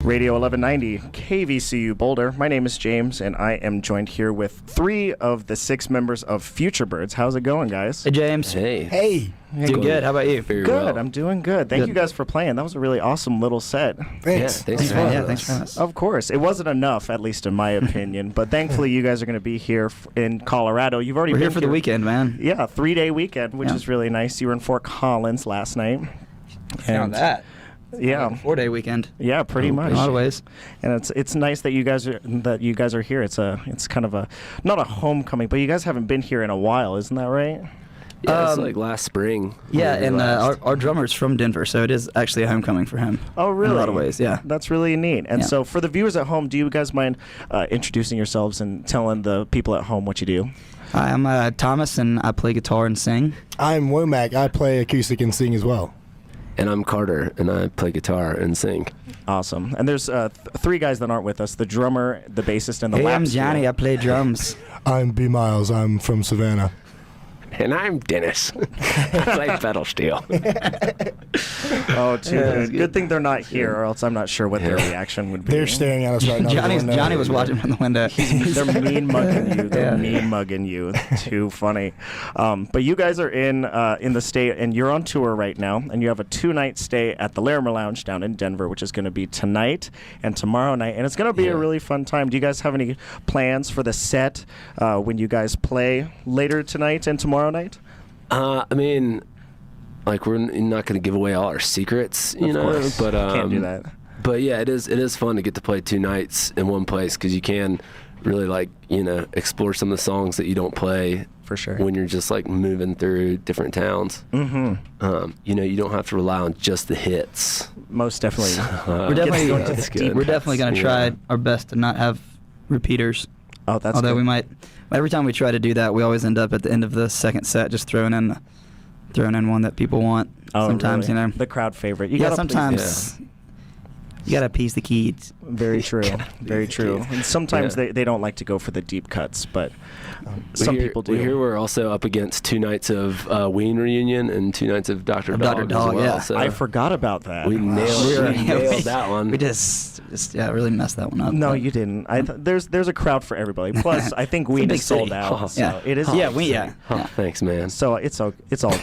Radio 1190, KVCU Boulder. My name is James, and I am joined here with 3 of the 6 members of Futurebirds. How's it going, guys? Hey, James. Hey. Doing good. How about you? Good. Well. I'm doing good. Thank you guys for playing. That was a really awesome little set. Thanks. Thanks for having us. Of course. It wasn't enough, at least in my opinion, but thankfully you guys are going to be here in Colorado. You've already We're been here for the weekend, man. Yeah, 3-day weekend, which is really nice. You were in Fort Collins last night. Found that. Yeah, 4-day weekend. Yeah, pretty much. In a lot of ways. And it's nice that you guys are here. It's kind of not a homecoming, but you guys haven't been here in a while, isn't that right? Yeah, it's like last spring. Yeah, and our drummer's from Denver, so it is actually a homecoming for him. Oh, really? In a lot of ways, yeah. That's really neat. And so for the viewers at home, do you guys mind introducing yourselves and telling the people at home what you do? Hi, I'm Thomas, and I play guitar and sing. I'm Womack. I play acoustic and sing as well. And I'm Carter, and I play guitar and sing. Awesome. And there's 3 guys that aren't with us, the drummer, the bassist, and the lap I'm steel. Johnny. I play drums. I'm B. Miles. I'm from Savannah. And I'm Dennis. I play pedal steel. Oh, too good. Good thing they're not here, or else I'm not sure what their reaction would be. They're staring at us right now. Johnny was watching from the window. They're mean mugging you. They're mean mugging you. Too funny. But you guys are in the state, and you're on tour right now, and you have a 2-night stay at the Larimer Lounge down in Denver, which is going to be tonight and tomorrow night, and it's going to be a really fun time. Do you guys have any plans for the set when you guys play later tonight and tomorrow night? I mean, like, we're not going to give away all our secrets, you know, course. but Can't do that. But yeah, it is fun to get to play 2 nights in one place, because you can really, like, you know, explore some of the songs that you don't play for sure when you're just like moving through different towns. Mm-hmm. You know, you don't have to rely on just the hits. Most definitely. We're definitely going to try our best to not have repeaters. Oh, that's Although good. we might, every time we try to do that, we always end up at the end of the second set just throwing in one that people want. Oh, sometimes, really? you know. The crowd favorite. Sometimes you got to appease the kids. Very true. Very true. And sometimes they don't like to go for the deep cuts, but some people do. Here we're also up against 2 nights of Ween Reunion and 2 nights of Dr. Dog as well. Yeah. So I forgot about that. we nailed that one. We just really messed that one up. No, you didn't. There's a crowd for everybody. Plus, I think Ween is sold out. So it is. Oh, thanks, man. So it's all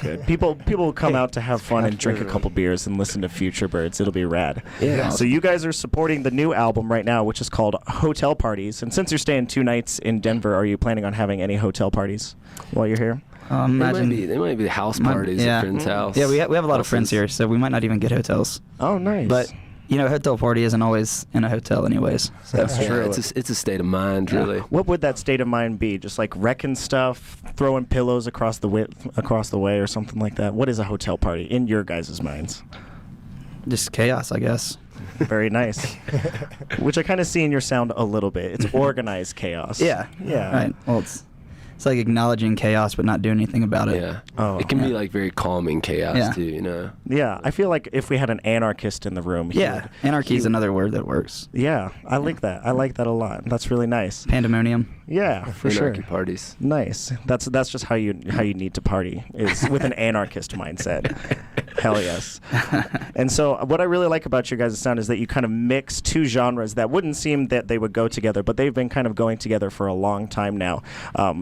good. People will come out to have fun and drink a couple beers and listen to Futurebirds. It'll be rad. Yeah. So you guys are supporting the new album right now, which is called Hotel Parties. And since you're staying 2 nights in Denver, are you planning on having any hotel parties while you're here? They might be house parties at friends' house. Yeah, we have a lot of friends here, so we might not even get hotels. Oh, nice. But you know, a hotel party isn't always in a hotel anyways. So. That's true. It's a state of mind, really. What would that state of mind be? Just like wrecking stuff, throwing pillows across the way, or something like that? What is a hotel party in your guys' minds? Just chaos, I guess. Very nice. Which I kind of see in your sound a little bit. It's organized chaos. Yeah. Right. Well, it's like acknowledging chaos but not doing anything about it. Yeah. Oh, it can be like very calming chaos too, you know. Yeah, I feel like if we had an anarchist in the room. Anarchy is another word that works. Yeah, I like that. I like that a lot. That's really nice. Pandemonium. Yeah, for sure. Anarchy parties. Nice. That's just how you need to party, is with an anarchist mindset. Hell yes. And so what I really like about your guys' sound is that you kind of mix 2 genres that wouldn't seem that they would go together, but they've been kind of going together for a long time now.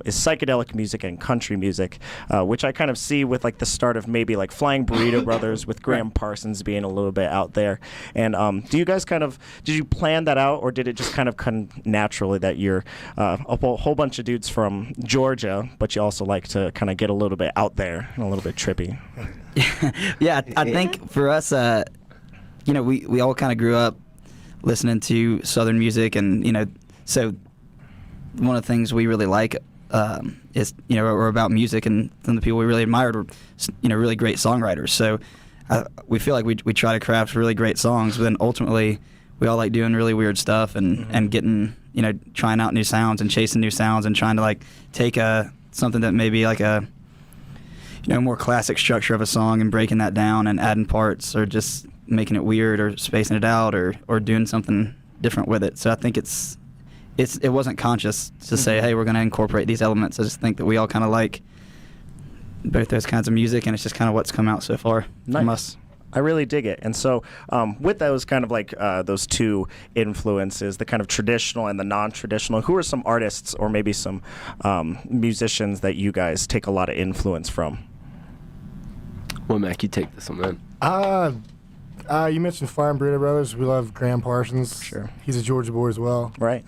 Is psychedelic music and country music, which I kind of see with like the start of maybe like Flying Burrito Brothers with Graham Parsons being a little bit out there. And do you guys did you plan that out, or did it just kind of come naturally that you're a whole bunch of dudes from Georgia, but you also like to kind of get a little bit out there and a little bit trippy? Yeah, I think for us, you know, we all kind of grew up listening to Southern music, and you know, so one of the things we really like is, you know, we're about music, and some of the people we really admired were, you know, really great songwriters. So we feel like we try to craft really great songs, but then ultimately we all like doing really weird stuff and getting, you know, trying out new sounds and chasing new sounds and trying to like take something that maybe like a, you know, more classic structure of a song and breaking that down and adding parts, or just making it weird, or spacing it out, or doing something different with it. So I think it wasn't conscious to say, hey, we're going to incorporate these elements. I just think that we all kind of like both those kinds of music, and it's just kind of what's come out so far from us. I really dig it. And so with those kind of like those two influences, the kind of traditional and the non-traditional, who are some artists or maybe some musicians that you guys take a lot of influence from? Well, Mac, you take this one then. You mentioned Fire and Burrito Brothers. We love Graham Parsons. Sure. He's a Georgia boy as well. Right.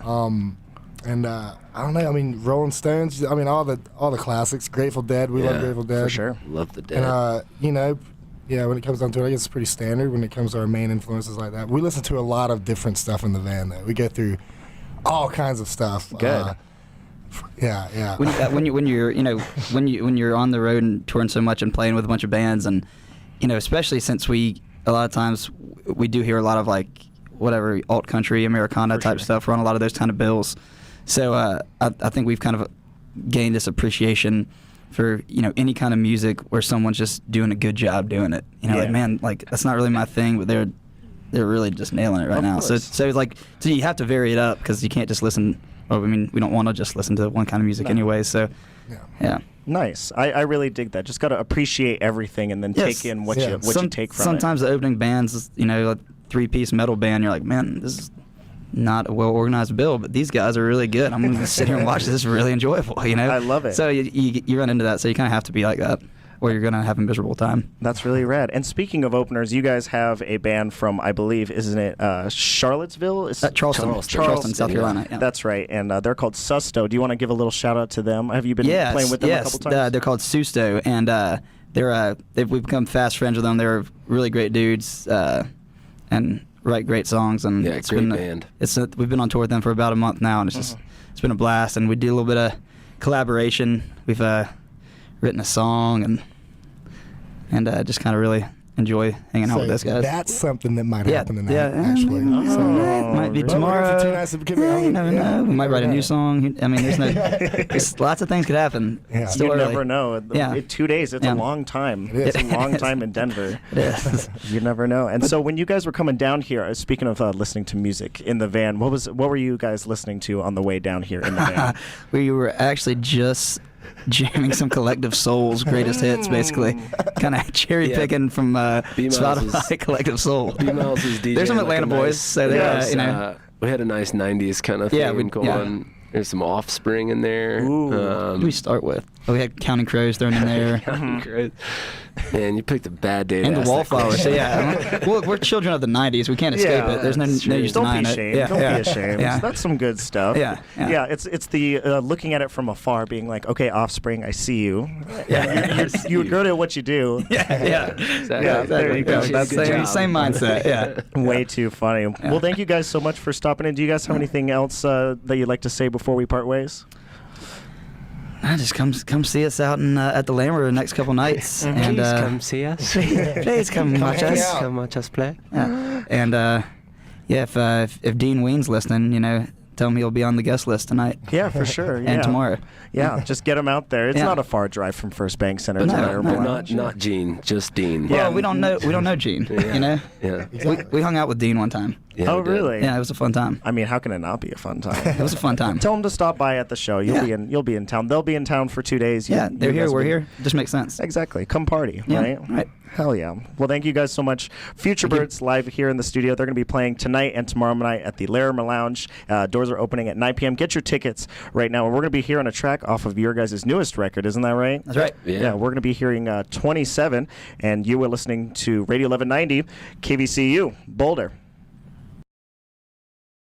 And I don't know. I mean, Rolling Stones. I mean, all the classics. Grateful Dead. We love Grateful Dead For sure. Love the Dead. And you know, yeah. When it comes down to it, I guess it's pretty standard. When it comes to our main influences like that, we listen to a lot of different stuff in the van. Though we go through all kinds of stuff. Good. Yeah. When you're on the road and touring so much and playing with a bunch of bands, and especially since a lot of times we do hear a lot of like whatever alt country Americana type stuff. We're on a lot of those kind of bills, so I think we've kind of gained this appreciation for any kind of music where someone's just doing a good job doing it. Like, man, like that's not really my thing, but they're really just nailing it right now. Course. So you have to vary it up because you can't just listen. Well, I mean, we don't want to just listen to one kind of music anyway. So, yeah. Nice. I really dig that. Just got to appreciate everything and then take in what you take from sometimes the opening band's, a three-piece metal band, you're like, man, this is not a well-organized bill, but these guys are really good. I'm going to sit here and watch this. This is really enjoyable, I love it. So you run into that, so you kind of have to be like that, or you're going to have a miserable time. That's really rad. And speaking of openers, you guys have a band from, I believe, isn't it Charlottesville? Charleston, South Carolina. Yeah. That's right. And they're called Susto. Do you want to give a little shout out to them? Have you been playing with them a couple times? They're called Susto, and we've become fast friends with them. They're really great dudes and write great songs. And it's great band. We've been on tour with them for about a month now, and it's been a blast. And we do a little bit of collaboration. We've written a song and just kind of really enjoy hanging out with those guys. That's something that might happen tonight, actually. Might be tomorrow. You never know. We might write a new song. I mean, there's lots of things could happen. Yeah. Still You early. never know. In 2 days, it's a long time. It is. It's a long time in Denver. It is. You never know. And so when you guys were coming down here, speaking of listening to music in the van, what were you guys listening to on the way down here in the van? We were actually just jamming some Collective Soul's greatest hits, basically. Kind of cherry picking from Spotify Collective Soul. B-Miles is DJing. There's some Atlanta boys, so they're, we had a nice 90s kind of thing going. Yeah. There's some Offspring in there. Who do we start with? We had Counting Crows thrown in there. Counting Crows. Man, you picked a bad day. And the Wallflowers. So well, we're children of the 90s. We can't escape it. There's no use denying it. Don't be ashamed. Yeah. That's some good stuff. Yeah. It's the looking at it from afar, being like, okay, Offspring, I see you. Yeah. You're good at what you do. Yeah. Exactly. Yeah, there you go. That's the same mindset. Yeah. Way too funny. Well, thank you guys so much for stopping in. Do you guys have anything else that you'd like to say before we part ways? Just come see us out at the Lammer the next couple nights. And, Please come see us. Please come watch us. Come watch us play. Yeah. And if Dean Ween's listening, tell him he'll be on the guest list tonight. Yeah, for sure. And tomorrow. Yeah, just get him out there. It's not a far drive from First Bank Center to Airborne. Not Gene, just Dean. Yeah, well, we don't know Gene. Yeah. We hung out with Dean one time. Yeah, oh, really? Yeah, it was a fun time. I mean, how can it not be a fun time? It was a fun time. Tell them to stop by at the show. You'll be in town. They'll be in town for 2 days. They're here. We're here. Just makes sense. Exactly. Come party, Yeah, right. Hell yeah. Well, thank you guys so much. Futurebirds live here in the studio. They're going to be playing tonight and tomorrow night at the Larimer Lounge. Doors are opening at 9 p.m. Get your tickets right now. And we're going to be hearing a track off of your guys' newest record. Isn't that right? That's right. Yeah, we're going to be hearing 27, and you were listening to Radio 1190, KVCU, Boulder.